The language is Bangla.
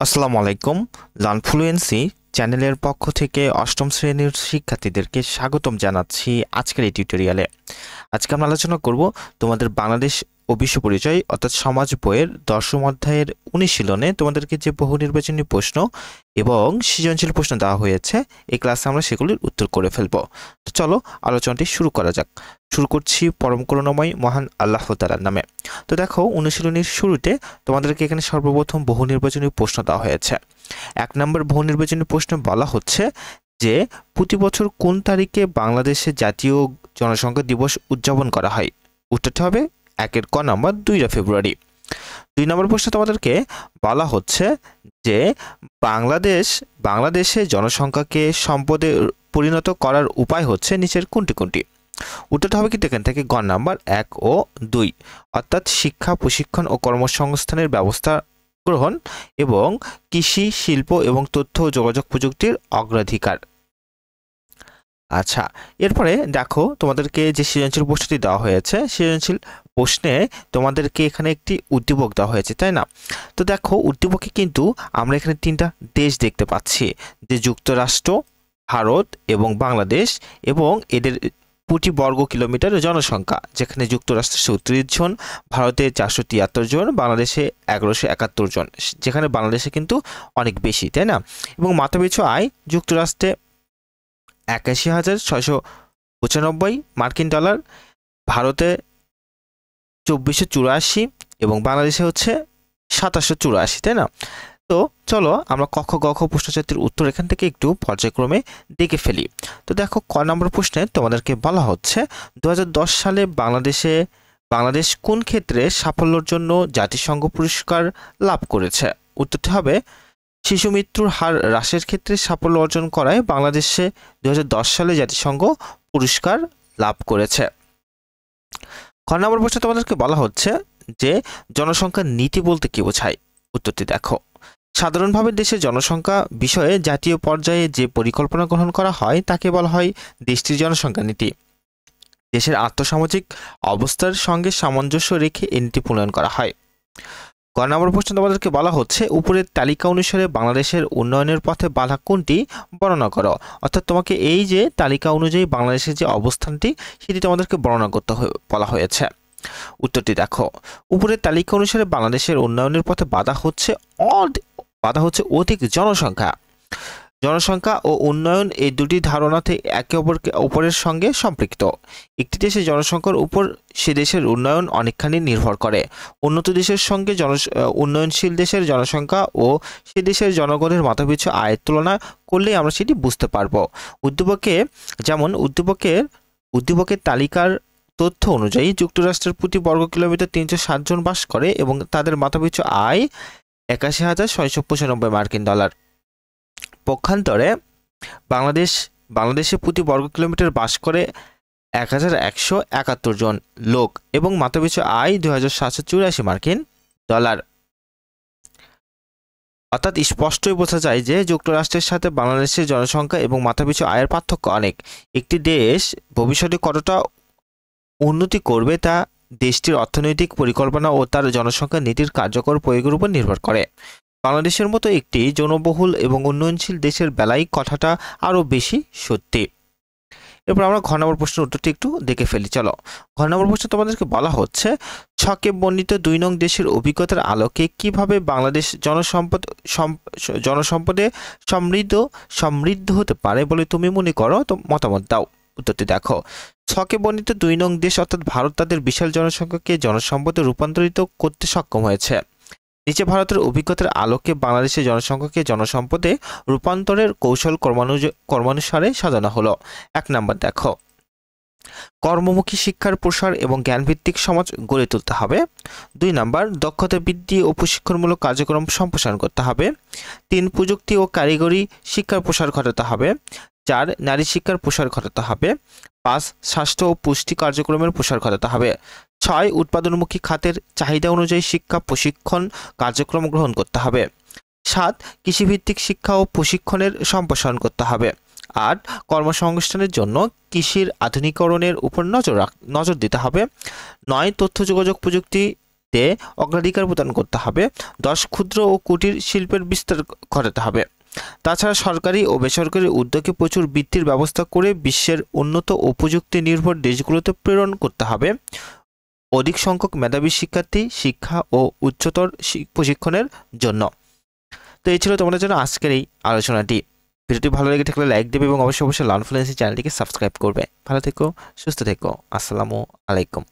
আসসালামু আলাইকুম। লার্নফ্লুয়েন্সি চ্যানেলের পক্ষ থেকে অষ্টম শ্রেণীর শিক্ষার্থীদেরকে স্বাগতম জানাচ্ছি আজকের এই টিউটোরিয়ালে। আজকে আমরা আলোচনা করব তোমাদের বাংলাদেশ ও বিশ্ব পরিচয় অর্থাৎ সমাজ বইয়ের 10ম অধ্যায়ের অনুশীলনে তোমাদেরকে যে বহু নির্বাচনী প্রশ্ন এবং সৃজনশীল প্রশ্ন দেওয়া হয়েছে, এই ক্লাসে আমরা সেগুলির উত্তর করে ফেলব। তো চলো আলোচনাটি শুরু করা যাক। শুরু করছি পরম করুণাময় মহান আল্লাহ তাআলার নামে। তো দেখো, অনুশীলনীর শুরুতে তোমাদেরকে এখানে সর্বপ্রথম বহু নির্বাচনী প্রশ্ন দেওয়া হয়েছে। 1 নম্বর বহু নির্বাচনী প্রশ্নে বলা হচ্ছে যে প্রতি বছর কোন তারিখে বাংলাদেশে জাতীয় জনসংখ্যা দিবস উদযাপন করা হয়? উত্তরটা হবে 1 ক নম্বর 2 ফেব্রুয়ারি। 2 নম্বর প্রশ্নে তোমাদেরকে বলা হচ্ছে যে বাংলাদেশে জনসংখ্যাকে সম্পদে পরিণত করার উপায় হচ্ছে নিচের কোনটি কোনটি? উত্তরটা হবে কিন্তু এখান থেকে গ নাম্বার 1 ও 2, অর্থাৎ শিক্ষা, প্রশিক্ষণ ও কর্মসংস্থানের ব্যবস্থা গ্রহণ এবং কৃষি, শিল্প এবং তথ্য ও যোগাযোগ প্রযুক্তির অগ্রাধিকার। আচ্ছা, এরপরে দেখো তোমাদেরকে যে সৃজনশীল প্রশ্নটি দেওয়া হয়েছে, সৃজনশীল প্রশ্নে তোমাদেরকে এখানে একটি উদ্দীপক দেওয়া হয়েছে, তাই না? তো দেখো, উদ্দীপকে কিন্তু আমরা এখানে 3টা দেশ দেখতে পাচ্ছি, যে যুক্তরাষ্ট্র, ভারত এবং বাংলাদেশ, এবং এদের প্রতি বর্গ কিলোমিটার জনসংখ্যা, যেখানে যুক্তরাষ্ট্রে 37 জন, ভারতে 473 জন, বাংলাদেশে 1171 জন, যেখানে বাংলাদেশে কিন্তু অনেক বেশি, তাই না? এবং মাথাপিছু আয় যুক্তরাষ্ট্রে 81,695 মার্কিন ডলার, ভারতে 2484 এবং বাংলাদেশে হচ্ছে 2784, তাই না? তো চলো আমরা ক খ গ খ প্রশ্নচাত্রের উত্তর এখান থেকে একটু পর্যায়ক্রমে দেখে ফেলি। তো দেখো, ক নম্বর প্রশ্নে তোমাদেরকে বলা হচ্ছে 2010 সালে বাংলাদেশ কোন ক্ষেত্রে সাফল্যের জন্য জাতিসংঘ পুরস্কার লাভ করেছে? উত্তরটি হবে শিশু মৃত্যুর হার হ্রাসের ক্ষেত্রে সাফল্য অর্জন করায় বাংলাদেশে 2010 সালে জাতিসংঘ পুরস্কার লাভ করেছে। খ নম্বর প্রশ্নে তোমাদেরকে বলা হচ্ছে যে জনসংখ্যার নীতি বলতে কি বোঝায়? উত্তরটি দেখো, সাধারণভাবে দেশের জনসংখ্যা বিষয়ে জাতীয় পর্যায়ে যে পরিকল্পনা গ্রহণ করা হয় তাকে বলা হয় দেশটির জনসংখ্যা নীতি। দেশের আর্থসামাজিক অবস্থার সঙ্গে সামঞ্জস্য রেখে এই নীতি প্রণয়ন করা হয়। গ নম্বর প্রশ্ন তোমাদেরকে বলা হচ্ছে উপরের তালিকা অনুসারে বাংলাদেশের উন্নয়নের পথে বাধা কোনটি বর্ণনা করো। অর্থাৎ তোমাকে এই যে তালিকা অনুযায়ী বাংলাদেশের যে অবস্থানটি সেটি তোমাদেরকে বর্ণনা করতে বলা হয়েছে। উত্তরটি দেখো, উপরের তালিকা অনুসারে বাংলাদেশের উন্নয়নের পথে বাধা হচ্ছে অধিক জনসংখ্যা ও উন্নয়ন, এই দুটি ধারণাতে একে অপরের সঙ্গে সম্পৃক্ত। একটি দেশের জনসংখ্যার উপর সে দেশের উন্নয়ন অনেকখানি নির্ভর করে। উন্নত দেশের সঙ্গে উন্নয়নশীল দেশের জনসংখ্যা ও সে দেশের জনগণের মাথাপিছু আয়ের তুলনা করলেই আমরা সেটি বুঝতে পারবো। উদ্দীপকের তালিকার তথ্য অনুযায়ী যুক্তরাষ্ট্রের প্রতি বর্গ কিলোমিটার 360 জন বাস করে এবং তাদের মাথাপিছু আয় 81,695 মার্কিন ডলার। পক্ষান্তরে বাংলাদেশে প্রতি বর্গ কিলোমিটার বাস করে 1,171 জন লোক এবং মাথাপিছু আয় 2,784 মার্কিন ডলার। অর্থাৎ স্পষ্টই বোঝা যায় যে যুক্তরাষ্ট্রের সাথে বাংলাদেশের জনসংখ্যা এবং মাথাপিছু আয়ের পার্থক্য অনেক। একটি দেশ ভবিষ্যতে কতটা উন্নতি করবে তা দেশটির অর্থনৈতিক পরিকল্পনা ও তার জনসংখ্যা নীতির কার্যকর প্রয়োগের উপর নির্ভর করে। বাংলাদেশের মতো একটি জনবহুল এবং উন্নয়নশীল দেশের বেলায় কথাটা আরও বেশি সত্যি। এরপর আমরা ঘ নম্বর প্রশ্নের উত্তরটি একটু দেখে ফেলি। চলো, ঘ নম্বর প্রশ্নে তোমাদেরকে বলা হচ্ছে ছকে বর্ণিত 2 নং দেশের অভিজ্ঞতার আলোকে কিভাবে বাংলাদেশ জনসম্পদে সমৃদ্ধ হতে পারে বলে তুমি মনে করো, তো মতামত দাও। উত্তরটি দেখো, ছকে বর্ণিত 2 নং দেশ অর্থাৎ ভারত তাদের বিশাল জনসংখ্যাকে জনসম্পদে রূপান্তরিত করতে সক্ষম হয়েছে। নিচে ভারতের অভিজ্ঞতার আলোকে বাংলাদেশের জনসংখ্যাকে জনসম্পদে রূপান্তরের কৌশল কর্মানুসারে সাজানো হলো। 1 নাম্বার দেখো, কর্মমুখী শিক্ষার প্রসার এবং জ্ঞানভিত্তিক সমাজ গড়ে তুলতে হবে। 2 নাম্বার, দক্ষতা বৃদ্ধি ও প্রশিক্ষণমূলক কার্যক্রম সম্প্রসারণ করতে হবে। 3, প্রযুক্তি ও কারিগরি শিক্ষার প্রসার ঘটাতে হবে। 4, নারী শিক্ষার প্রসার ঘটাতে হবে। 5, স্বাস্থ্য ও পুষ্টি কার্যক্রমের প্রসার ঘটাতে হবে। 6, উৎপাদনমুখী খাতের চাহিদা অনুযায়ী শিক্ষা প্রশিক্ষণ কার্যক্রম গ্রহণ করতে হবে। 7, কৃষিভিত্তিক শিক্ষা ও প্রশিক্ষণের সম্প্রসারণ করতে হবে। 8, কর্মসংস্থানের জন্য কৃষির আধুনিকরণের উপর নজর দিতে হবে। 9, তথ্য যোগাযোগ প্রযুক্তি তে অগ্রাধিকার প্রদান করতে হবে। 10 ক্ষুদ্র ও কুটির শিল্পের বিস্তার ঘটাতে হবে। তাছাড়া সরকারি ও বেসরকারি উদ্যোগে প্রচুর বৃত্তির ব্যবস্থা করে বিশ্বের উন্নত ও প্রযুক্তি নির্ভর দেশগুলোতে প্রেরণ করতে হবে। অধিক সংখ্যক মেধাবী শিক্ষার্থী শিক্ষা ও উচ্চতর প্রশিক্ষণের জন্য। তো এই ছিল তোমাদের জন্য আজকের এই আলোচনাটি। ভিডিওটি ভালো লেগে থাকলে লাইক দেবে এবং অবশ্যই লার্ন ফ্লুয়েন্সি চ্যানেলটিকে সাবস্ক্রাইব করবে। ভালো থেকো, সুস্থ থেকো। আসসালামু আলাইকুম।